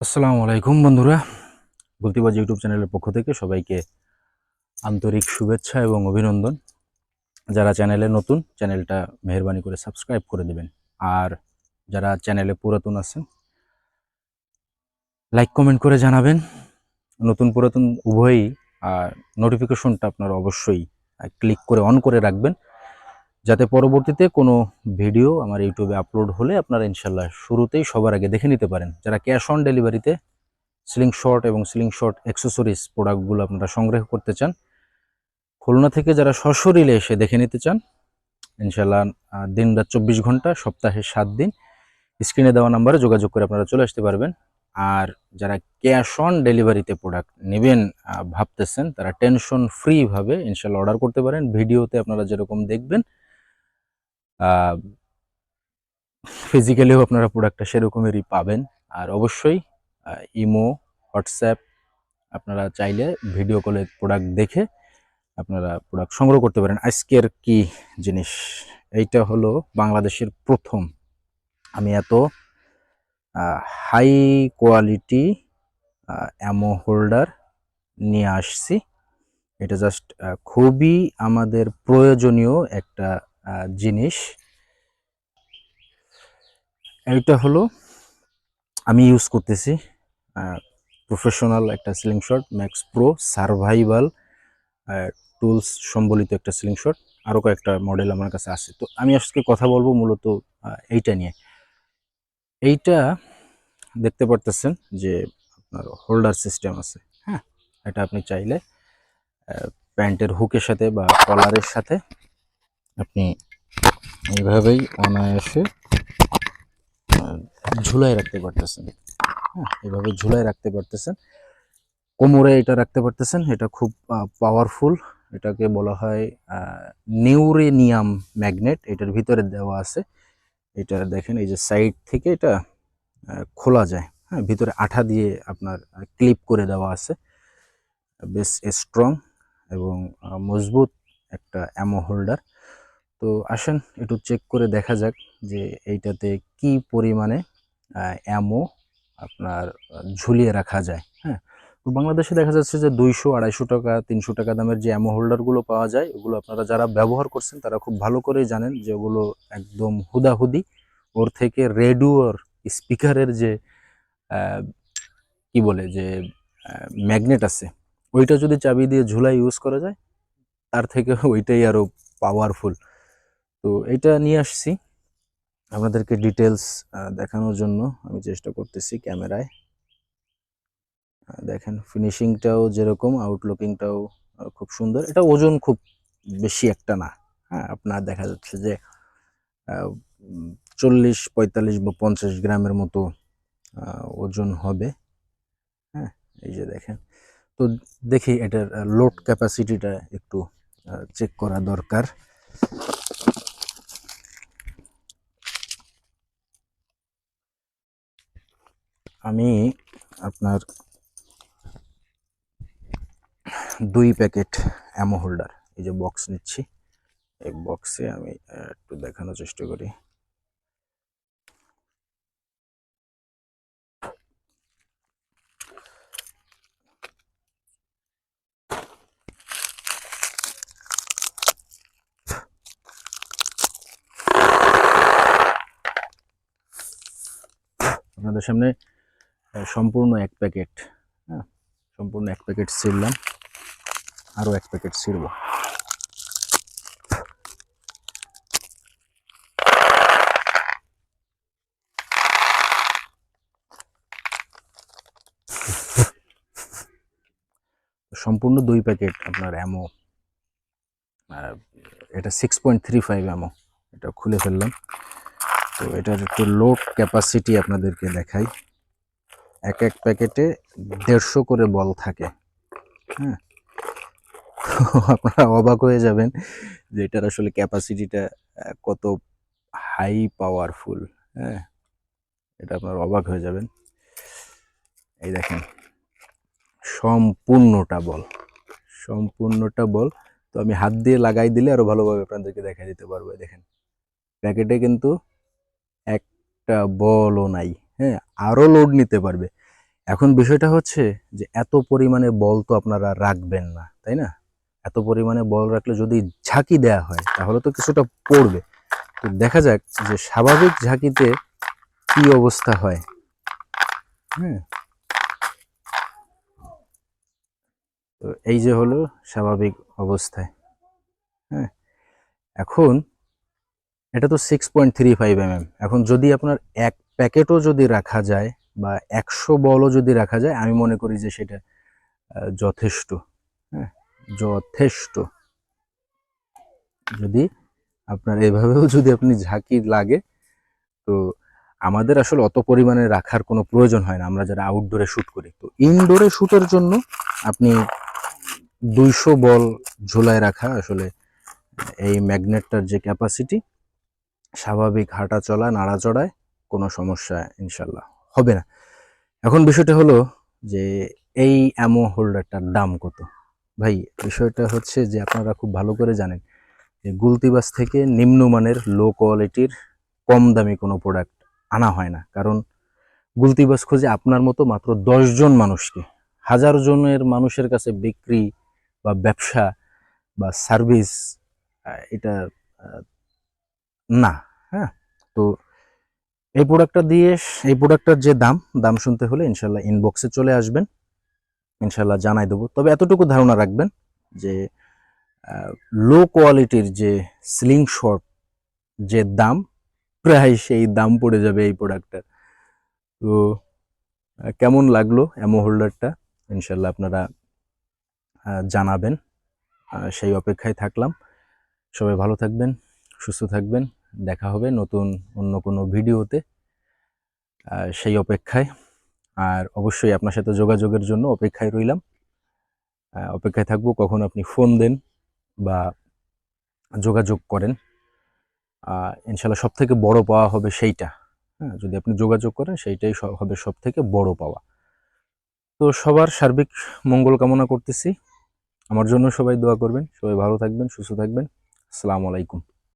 আসসালামু আলাইকুম বন্ধুরা, গুলতিবাজ ইউটিউব চ্যানেলের পক্ষ থেকে সবাইকে আন্তরিক শুভেচ্ছা এবং অভিনন্দন। যারা চ্যানেলে নতুন, চ্যানেলটা মেহেরবানি করে সাবস্ক্রাইব করে দেবেন। আর যারা চ্যানেলে পুরাতন আছেন, লাইক কমেন্ট করে জানাবেন। নতুন পুরাতন উভয়ই নোটিফিকেশনটা আপনারা অবশ্যই ক্লিক করে অন করে রাখবেন, যাতে পরবর্তীতে কোনো ভিডিও আমার ইউটিউবে আপলোড হলে আপনারা ইনশাল্লাহ শুরুতেই সবার আগে দেখে নিতে পারেন। যারা ক্যাশ অন ডেলিভারিতে স্লিংশট এবং স্লিংশট অ্যাক্সেসরিজ প্রোডাক্টগুলো আপনারা সংগ্রহ করতে চান, খুলনা থেকে যারা সশরীরে এসে দেখে নিতে চান, ইনশাল্লাহ দিন রাত 24 ঘন্টা, সপ্তাহে 7 দিন স্ক্রিনে দেওয়া নাম্বারে যোগাযোগ করে আপনারা চলে আসতে পারবেন। আর যারা ক্যাশ অন ডেলিভারিতে প্রোডাক্ট নেবেন ভাবতেছেন, তারা টেনশন ফ্রিভাবে ইনশাল্লাহ অর্ডার করতে পারেন। ভিডিওতে আপনারা যেরকম দেখবেন ফিজিক্যালিও আপনারা প্রোডাক্টটা সেরকমেরই পাবেন। আর অবশ্যই ইমো, হোয়াটসঅ্যাপ আপনারা চাইলে ভিডিও কলে প্রোডাক্ট দেখে আপনারা প্রোডাক্ট সংগ্রহ করতে পারেন। আজকের কি জিনিস, এইটা হলো বাংলাদেশের প্রথম আমি এত হাই কোয়ালিটি অ্যামো হোল্ডার নিয়ে আসছি। এটা জাস্ট খুবই আমাদের প্রয়োজনীয় একটা জিনিস। এইটা হলো আমি ইউজ করতেছি প্রফেশনাল একটা slingshot, max pro survival tools সম্বলিত একটা স্লিংশট। আরও কয়েকটা মডেল আমার কাছে আছে। তো আমি আজকে কথা বলবো মূলত এইটা নিয়ে। এইটা দেখতে পারতেছেন যে আপনার হোল্ডার সিস্টেম আছে। হ্যাঁ, এটা আপনি চাইলে প্যান্টের হুকের সাথে বা কলারের সাথে আপনি এইভাবেই অনায়াসে ঝুলাই রাখতে পারতেছেন। হ্যাঁ, এইভাবে ঝুলাই রাখতে পারতেছেন, কোমরে এটা রাখতে পারতেছেন। এটা খুব পাওয়ারফুল। এটাকে বলা হয় নিউরেনিয়াম ম্যাগনেট, এটার ভিতরে দেওয়া আছে। এটা দেখেন, এই যে সাইড থেকে এটা খোলা যায়। হ্যাঁ, ভিতরে আঠা দিয়ে আপনার ক্লিপ করে দেওয়া আছে। বেশ স্ট্রং এবং মজবুত একটা অ্যামো হোল্ডার। তো আসেন একটু চেক করে দেখা যাক যে এইটাতে কি পরিমাণে অ্যামো আপনার ঝুলিয়ে রাখা যায়। হ্যাঁ, তো বাংলাদেশে দেখা যাচ্ছে যে 200-250 টাকা 300 টাকা দামের যে অ্যামো হোল্ডারগুলো পাওয়া যায়, ওগুলো আপনারা যারা ব্যবহার করছেন তারা খুব ভালো করেই জানেন যে ওগুলো একদম হুদাহুদি। ওর থেকে রেডিওর স্পিকারের যে কি বলে যে ম্যাগনেট আছে, ওইটা যদি চাবি দিয়ে ঝুলাই ইউজ করা যায়, তার থেকে ওইটাই আরো পাওয়ারফুল। তো এটা নিয়ে আসছি আপনাদেরকে ডিটেলস দেখানোর জন্য। আমি চেষ্টা করতেছি ক্যামেরায়। দেখেন ফিনিশিংটাও যেরকম, আউটলুকিংটাও খুব সুন্দর। এটা ওজন খুব বেশি একটা না। হ্যাঁ, আপনার দেখা যাচ্ছে যে 40-45 বা 50 গ্রামের মতো ওজন হবে। হ্যাঁ, এই যে দেখেন। তো দেখি এটার লোড ক্যাপাসিটিটা একটু চেক করা দরকার। আমি আপনার 2 প্যাকেট অ্যামো হোল্ডার, এই যে বক্স নিচ্ছি। এই বক্সে আমি একটু দেখানোর চেষ্টা করি। আপনাদের সামনে সম্পূর্ণ 1 প্যাকেট, হ্যাঁ, সম্পূর্ণ 1 প্যাকেট ছিঁড়লাম, আরও 1 প্যাকেট ছিঁড়ব। সম্পূর্ণ 2 প্যাকেট আপনার অ্যামো। এটা 6.35 অ্যামো। এটা খুলে ফেললাম। তো এটার একটু লোড ক্যাপাসিটি আপনাদেরকে দেখাই। এক প্যাকেটে 150 করে বল থাকে। হ্যাঁ, আপনারা অবাক হয়ে যাবেন যে এটার আসলে ক্যাপাসিটিটা কত হাই পাওয়ারফুল। হ্যাঁ, এটা আপনারা অবাক হয়ে যাবেন। এই দেখেন, সম্পূর্ণটা বল, সম্পূর্ণটা বল। তো আমি হাত দিয়ে লাগাই দিলে আরো ভালোভাবে আপনাদেরকে দেখা দিতে পারবো। দেখেন, প্যাকেটে কিন্তু একটা বলও নাই। হ্যাঁ, আরো লোড নিতে পারবে। এখন বিষয়টা হচ্ছে যে এত পরিমাণে বল তো আপনারা রাখবেন না, তাই না? এত পরিমাণে বল রাখলে যদি ঝাঁকি দেয়া হয় তাহলে তো কিছুটা পড়বে। তো দেখা যাক যে স্বাভাবিক ঝাঁকিতে কি অবস্থা হয়। হ্যাঁ, তো এই যে হলো স্বাভাবিক অবস্থায়। হ্যাঁ, এখন এটা তো 6.35 mm। এখন যদি আপনার এক প্যাকেটও যদি রাখা যায় বা 100 বলও যদি রাখা যায়, আমি মনে করি যে সেটা যথেষ্ট। হ্যাঁ, যথেষ্ট। যদি আপনার এভাবেও যদি আপনি ঝাঁকি লাগে, তো আমাদের আসলে অত পরিমাণে রাখার কোনো প্রয়োজন হয় না আমরা যারা আউটডোরে শ্যুট করি। তো ইনডোরে শ্যুটের জন্য আপনি 200 বল ঝোলায় রাখা আসলে এই ম্যাগনেটটার যে ক্যাপাসিটি, স্বাভাবিক হাঁটা চলা নাড়াচড়ায় কোনো সমস্যা ইনশাল্লাহ হবে না। এখন বিষয়টা হলো যে এই অ্যামো হোল্ডারটার দাম কত? ভাই বিষয়টা হচ্ছে যে আপনারা খুব ভালো করে জানেন যে গুলতিবাজ থেকে নিম্নমানের লো কোয়ালিটির কম দামি কোনো প্রোডাক্ট আনা হয় না। কারণ গুলতিবাজ খোঁজে আপনার মতো মাত্র 10 জন মানুষকে। হাজার জনের মানুষের কাছে বিক্রি বা ব্যবসা বা সার্ভিস এটা আহ, না। হ্যাঁ, তো এই প্রোডাক্টটার যে দাম শুনতে হলে ইনশাল্লাহ ইনবক্সে চলে আসবেন, ইনশাল্লাহ জানাই দেবো। তবে এতটুকু ধারণা রাখবেন যে লো কোয়ালিটির যে স্লিং শট যে দাম, প্রায় সেই দাম পড়ে যাবে এই প্রোডাক্টটার। তো কেমন লাগলো অ্যামো হোল্ডারটা ইনশাল্লাহ আপনারা জানাবেন। সেই অপেক্ষায় থাকলাম। সবাই ভালো থাকবেন, সুস্থ থাকবেন। দেখা হবে নতুন অন্য কোনো ভিডিওতে, সেই অপেক্ষায়। আর অবশ্যই আপনার সাথে যোগাযোগের জন্য অপেক্ষায় রইলাম। অপেক্ষায় থাকবো কখন আপনি ফোন দেন বা যোগাযোগ করেন। ইনশাল্লাহ সব থেকে বড় পাওয়া হবে সেইটা। হ্যাঁ, যদি আপনি যোগাযোগ করেন সেইটাই হবে সব থেকে বড় পাওয়া। তো সবার সার্বিক মঙ্গল কামনা করতেছি। আমার জন্য সবাই দোয়া করবেন। সবাই ভালো থাকবেন, সুস্থ থাকবেন। আসসালামু আলাইকুম।